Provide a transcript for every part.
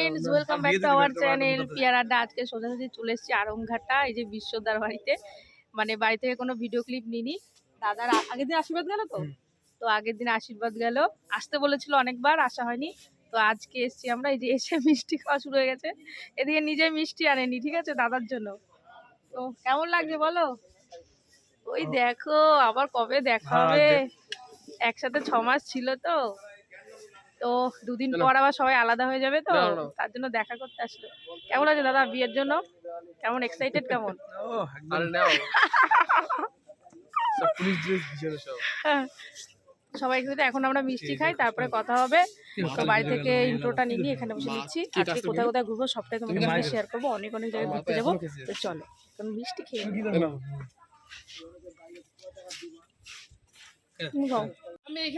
Friends, welcome back to our channel পিয়ার আড্ডা। আজকে সোজাসুজি চলে এসেছি আরংঘাটা, এই যে বিশ্বদার বাড়িতে। মানে বাড়ি থেকে কোনো ভিডিও ক্লিপ নিইনি। দাদার আগের দিন আশীর্বাদ গেল তো আগের দিন আশীর্বাদ গেল, আসতে বলেছিল অনেকবার, আসা হয়নি। তো আজকে এসছি আমরা, এই যে এসে মিষ্টি খাওয়া শুরু হয়ে গেছে। এদিকে নিজে মিষ্টি আনেনি, ঠিক আছে, দাদার জন্য। তো কেমন লাগছে বলো? ওই দেখো, আবার কবে দেখা হবে, একসাথে 6 মাস ছিল তো। তো দুদিন পর আবার সবাই আলাদা হয়ে যাবে, তো তার জন্য দেখা করতে আসলো। কেমন আছে দাদা বিয়ের জন্য? কেমন এক্সাইটেড? কেমন? সবাই একসাথে। এখন আমরা মিষ্টি খাই, তারপরে কথা হবে। তো বাড়ি থেকে ইন্ট্রোটা নিয়ে এখানে বসে নিচ্ছি। আজকে কোথায় কোথায় ঘুরবো সবটাই তোমাদের সাথে শেয়ার করবো। অনেক অনেক জায়গায় ঘুরতে যাবো। তো চলো এখন মিষ্টি খেয়ে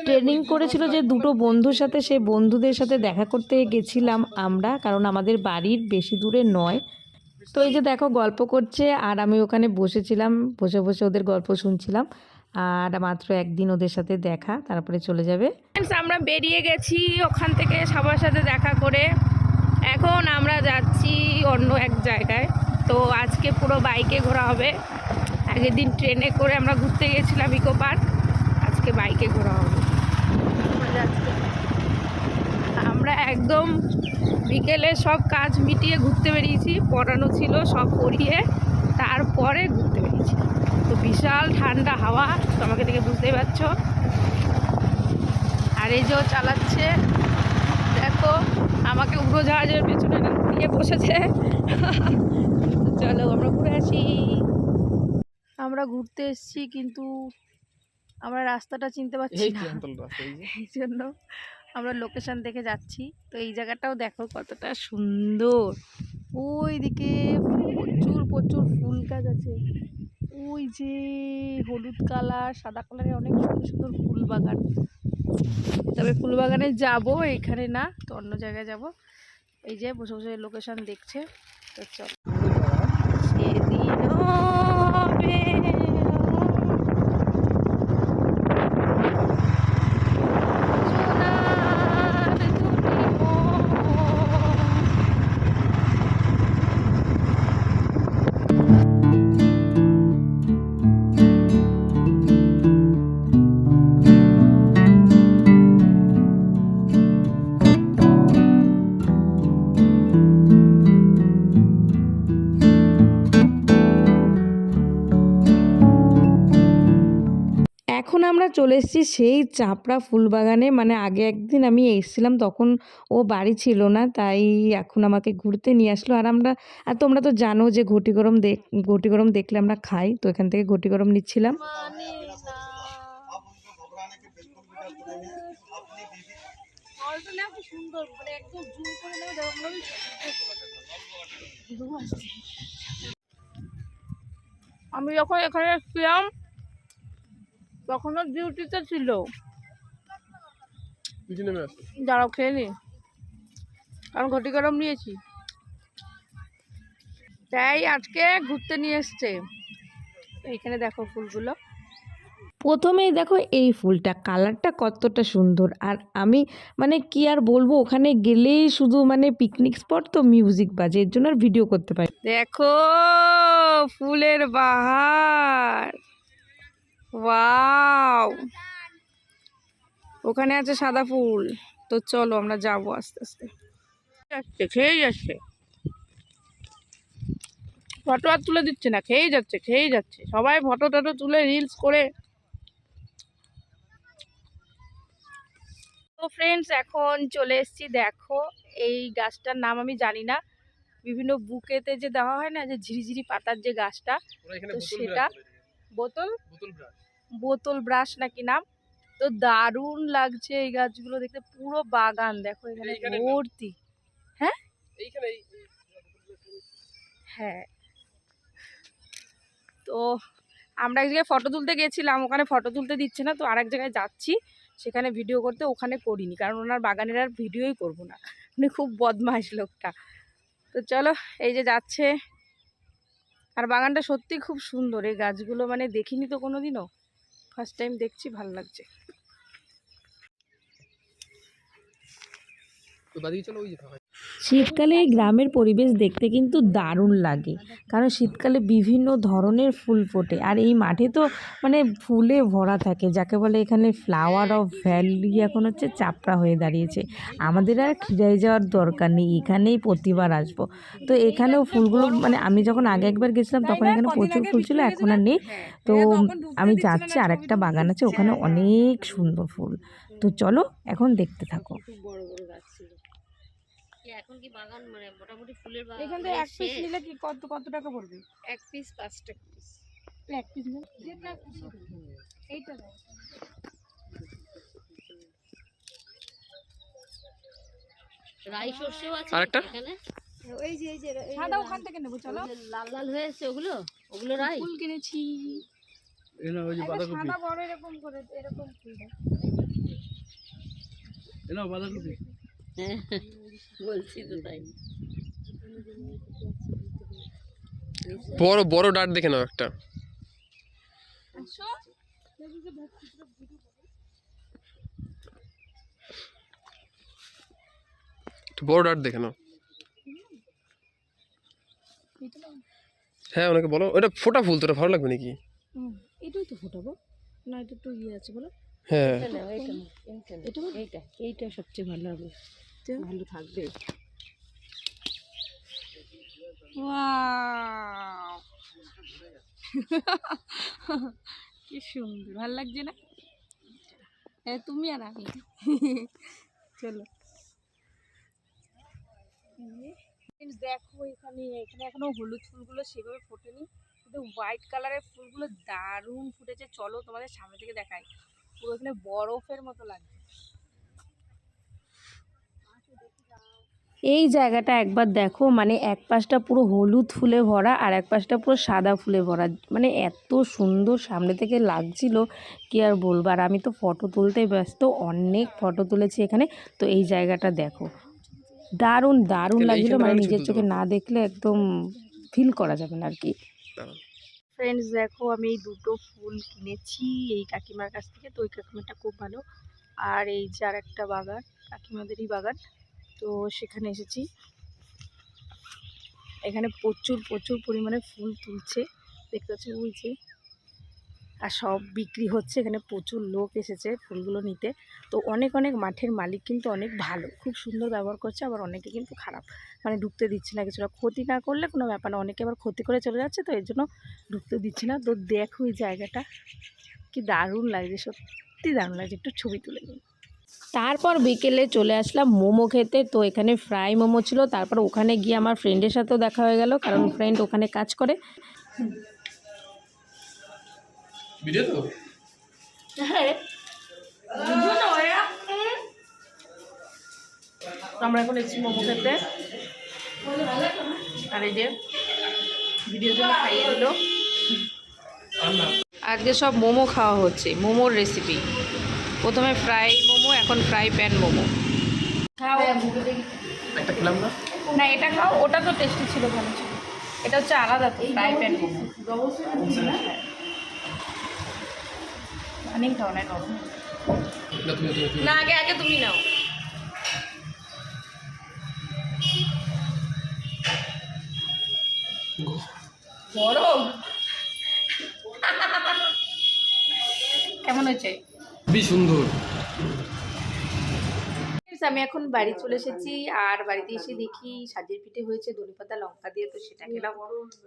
ট্রেনিং করেছিল যে দুটো বন্ধুর সাথে, সেই বন্ধুদের সাথে দেখা করতে গেছিলাম আমরা, কারণ আমাদের বাড়ির বেশি দূরে নয়। তো এই যে দেখো গল্প করছে আর আমি ওখানে বসেছিলাম, বসে বসে ওদের গল্প শুনছিলাম। আর মাত্র একদিন ওদের সাথে দেখা, তারপরে চলে যাবে। আমরা বেরিয়ে গেছি ওখান থেকে সবার সাথে দেখা করে। এখন আমরা যাচ্ছি অন্য এক জায়গায়। তো আজকে পুরো বাইকে ঘোরা হবে। আগের দিন ট্রেনে করে আমরা ঘুরতে গেছিলাম ইকো পার্ক, আজকে বাইকে ঘোরা হবে। আমরা একদম বিকেলে সব কাজ মিটিয়ে ঘুরতে বেরিয়েছি, পড়ানো ছিল সব পড়িয়ে তারপরে ঘুরতে বেরিয়েছি। তো বিশাল ঠান্ডা হাওয়া, তোমাকে দেখে বুঝতেই পারছো। আর এই যে চালাচ্ছে, দেখো আমাকে উড়োজাহাজের পেছনে নিয়ে বসেছে। চলো আমরা ঘুরে আসি। আমরা ঘুরতে এসেছি কিন্তু আমরা রাস্তাটা চিনতে পারছি না, এই জন্য আমরা লোকেশন দেখে যাচ্ছি। তো এই জায়গাটাও দেখো কতটা সুন্দর। ওই দিকে প্রচুর প্রচুর ফুল গাছ আছে, ওই যে হলুদ কালার সাদা কালারের অনেক সুন্দর সুন্দর ফুল বাগান। তবে ফুল বাগানে যাবো, এখানে না, তো অন্য জায়গায় যাব। এই যে বসে বসে লোকেশন দেখছে। তো চল সেদিন এখন আমরা চলে এসেছি সেই চাপড়া ফুলবাগানে। মানে আগে একদিন আমি এসেছিলাম, তখন ও বাড়ি ছিল না, তাই এখন আমাকে ঘুরতে নিয়ে আসলো। আর তোমরা তো জানো যে ঘটি গরম দেখলে আমরা খাই, তো এখান থেকে ঘটি গরম নিচ্ছিলাম। আমি যখন এখানে এসেছিলাম তখনও ডিউটিতে ছিল। দাঁড়াও খেয়ে নি, কারণ ঘটি গরম নিয়েছি, তাই আজকে ঘুরতে নিয়ে এসছে। এইখানে দেখো ফুলগুলো। প্রথমেই দেখো এই ফুলটা, কালারটা কতটা সুন্দর। আর আমি মানে কি আর বলবো, ওখানে গেলেই শুধু মানে পিকনিক স্পট, তো মিউজিক বাজে, এর জন্য আর ভিডিও করতে পারি। দেখো ফুলের বাহার, ওয়াও। ওখানে আছে সাদা ফুল। তো চলো আমরা যাবো আস্তে আস্তে। যাচ্ছে, খেয়ে যাচ্ছে, ফটো আর তুলে দিচ্ছে না, খেয়েই যাচ্ছে খেয়েই যাচ্ছে। সবাই ফটো টটো তুলে রিলস করে। তো ফ্রেন্ডস এখন চলে এসেছি, দেখো এই গাছটার নাম আমি জানি না, বিভিন্ন বুকেতে যে দেওয়া হয় না, যে ঝিরিঝিরি পাতার যে গাছটা, তো সেটা বোতল ব্রাশ নাকি নাম। তো দারুণ লাগছে এই গাছগুলো দেখতে, পুরো বাগান দেখো এখানে ভর্তি। হ্যাঁ হ্যাঁ, তো আমরা এক জায়গায় ফটো তুলতে গেছিলাম, ওখানে ফটো তুলতে দিচ্ছে না, তো আরেক জায়গায় যাচ্ছি সেখানে ভিডিও করতে। ওখানে করিনি, কারণ ওনার বাগানের আর ভিডিওই করব না, উনি খুব বদমাইশ লোকটা। তো চলো এই যে যাচ্ছে। আর বাগানটা সত্যি খুব সুন্দর, এই গাছগুলো মানে দেখিনি তো কোনোদিনও, ফার্স্ট টাইম দেখছি, ভালো লাগছে। শীতকালে এই গ্রামের পরিবেশ দেখতে কিন্তু দারুণ লাগে, কারণ শীতকালে বিভিন্ন ধরনের ফুল ফোটে আর এই মাঠে তো মানে ফুলে ভরা থাকে, যাকে বলে এখানে ফ্লাওয়ার অফ ভ্যালি এখন হচ্ছে চাপড়া হয়ে দাঁড়িয়েছে। আমাদের আর খিরায় যাওয়ার দরকার নেই, এখানেই প্রতিবার আসবো। তো এখানেও ফুলগুলো মানে আমি যখন আগে একবার গেছিলাম তখন এখানে প্রচুর ফুল ছিল, এখন আর নেই। তো আমি যাচ্ছি, আর একটা বাগান আছে ওখানে অনেক সুন্দর ফুল। তো চলো এখন দেখতে থাকো। বড় বড় গাছ ছিল। এখন কি বাগান মানে মোটামুটি ফুলের বাগান এখান থেকে এক পিস নিলে কি কত কত টাকা পড়বে? এক পিস 5 টাকা পিস। এক পিস নিলে যেটা খুশি এইটা দাও। রাই সর্ষেও আছে আরেকটা এখানে। এই যে সাদা ওখান থেকে নেবো, চলো। লাল লাল হয়েছে ওগুলো, ওগুলো রাই। ফুল কিনেছি, এনা ওই যে বাঁধাকপি, সাদা বড় এরকম করে এরকম ফুল দাও। এনা বাঁধাকপি। হ্যাঁ, বলছি তো তাই। বড় বড় ডাট দেখে নাও একটা। আসো একটু বড় ডাট দেখে নাও। হ্যাঁ ওনাকে বলো, ওটা ফোটা ফুল তোরা ভালো লাগবে নাকি? এটাই তো ফোটাবো না, এটা তো ইয়ে আছে বলো। হ্যাঁ এইটা সবচেয়ে ভালো হবে, ভালো থাকবে। ওয়াও কি সুন্দর, ভালো লাগছে না? তুমি আর আমি চলো। দেখো এখানে এখানে এখনো হলুদ ফুলগুলো সেভাবে ফোটেনি, কিন্তু হোয়াইট কালারের ফুলগুলো দারুণ ফুটেছে। চলো তোমাদের সামনে থেকে দেখাই, পুরো এখানে বরফের মতো লাগছে। এই জায়গাটা একবার দেখো, মানে এক পাশটা পুরো হলুদ ফুলে ভরা আর এক পাশটা পুরো সাদা ফুলে ভরা, মানে এত সুন্দর সামনে থেকে লাগছিল কি আর বলবো। আর আমি তো ফটো তুলতেই ব্যস্ত, অনেক ফটো তুলেছি এখানে। তো এই জায়গাটা দেখো, দারুণ দারুণ লাগছিল, মানে নিজের চোখে না দেখলে একদম ফিল করা যাবে না আর কি। ফ্রেন্ডস দেখো, আমি এই দুটো ফুল কিনেছি এই কাকিমার কাছ থেকে। তো ওই কাকিমাটা খুব ভালো। আর এই যে আর একটা বাগান, কাকিমাদেরই বাগান, তো সেখানে এসেছি। এখানে প্রচুর প্রচুর পরিমাণে ফুল তুলছে, দেখতে পাচ্ছি ওই যে, আর সব বিক্রি হচ্ছে। এখানে প্রচুর লোক এসেছে ফুলগুলো নিতে। তো অনেক অনেক মাঠের মালিক কিন্তু অনেক ভালো, খুব সুন্দর ব্যবহার করছে, আবার অনেকে কিন্তু খারাপ, মানে ঢুকতে দিচ্ছে না। কিছুটা ক্ষতি না করলে কোনো ব্যাপার না, অনেকে আবার ক্ষতি করে চলে যাচ্ছে, তো এর জন্য ঢুকতে দিচ্ছে না। তো দেখো এই জায়গাটা কি দারুণ লাগছে, সত্যি দারুণ লাগছে। একটু ছবি তুলে নিই। তারপর বিকেলে চলে আসলাম মোমো খেতে। তো এখানে ফ্রাই মোমো ছিল। তারপর ওখানে গিয়ে আমার ফ্রেন্ডের সাথেও দেখা হয়ে গেল, কারণ ফ্রেন্ড ওখানে কাজ করে। ভিডিও তো আমরা এখন এসেছি মোমো খেতে, আর এই যে ভিডিওর জন্য খাইয়ে দিল। আজকে সব মোমো খাওয়া হচ্ছে, মোমোর রেসিপি। প্রথমে ফ্রাই মোমো, এখন ফ্রাই প্যান মোমো। খাও, একটা খেলাম না। না এটা খাও, ওটা তো টেস্টি ছিল, ভালো ছিল। এটা হচ্ছে আলাদা তো, ফ্রাই প্যান মোমো। অনেক খাও না, নরম। না আগে আগে তুমি নাও। গরম কেমন হয়েছে? খুবই সুন্দর। আমি এখন বাড়ি চলে এসেছি, আর বাড়িতে এসে দেখি সাজের পিঠে হয়েছে ধনেপাতা লঙ্কা দিয়ে, তো সেটা খেলাম।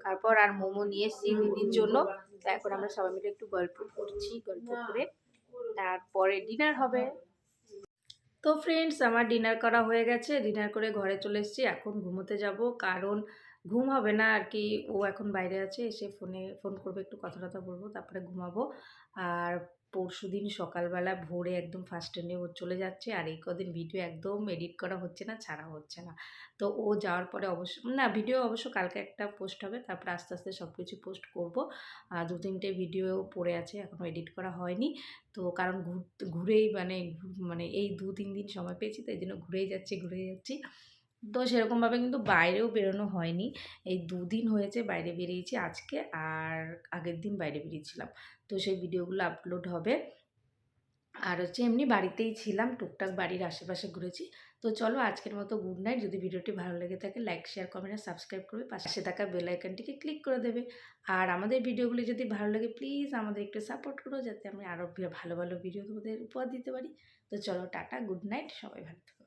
তারপর আর মোমো নিয়ে এসেছি দিদির জন্য। তো এখন আমরা সবাই মিলে একটু গল্প করছি, গল্প করে তারপরে ডিনার হবে। তো ফ্রেন্ডস আমার ডিনার করা হয়ে গেছে, ডিনার করে ঘরে চলে এসেছি। এখন ঘুমোতে যাব, কারণ ঘুম হবে না আর কি। ও এখন বাইরে আছে, এসে ফোন করবে, একটু কথা টথা বলবো, তারপরে ঘুমাবো। আর পরশুদিন সকালবেলা ভোরে একদম ফার্স্ট ট্রেনে ও চলে যাচ্ছে। আর এই কদিন ভিডিও একদম এডিট করা হচ্ছে না, ছাড়া হচ্ছে না। তো ও যাওয়ার পরে অবশ্য না, ভিডিও অবশ্য কালকে একটা পোস্ট হবে, তারপরে আস্তে আস্তে সব কিছু পোস্ট করবো। 2-3টে ভিডিও পড়ে আছে, এখনও এডিট করা হয়নি। তো কারণ ঘুরেই মানে এই 2-3 দিন সময় পেয়েছি, তো এই জন্য ঘুরেই যাচ্ছি। তো সেরকমভাবে কিন্তু বাইরেও বেরোনো হয়নি। এই 2 দিন হয়েছে বাইরে বেরিয়েছি, আজকে আর আগের দিন বাইরে বেরিয়েছিলাম। তো সেই ভিডিওগুলো আপলোড হবে। আর হচ্ছে এমনি বাড়িতেই ছিলাম, টুকটাক বাড়ির আশেপাশে ঘুরেছি। তো তো চলো আজকের মতো গুড নাইট। যদি ভিডিওটি ভালো লেগে থাকে লাইক শেয়ার কমেন্ট আর সাবস্ক্রাইব করবে, পাশে থাকা বেল আইকনটিকে ক্লিক করে দেবে। আর আমাদের ভিডিওগুলি যদি ভালো লাগে প্লিজ আমাদের একটু সাপোর্ট করো, যাতে আমি আরও ভালো ভালো ভিডিও তোমাদের উপহার দিতে পারি। তো চলো টাটা, গুড নাইট, সবাই ভালো থাকো।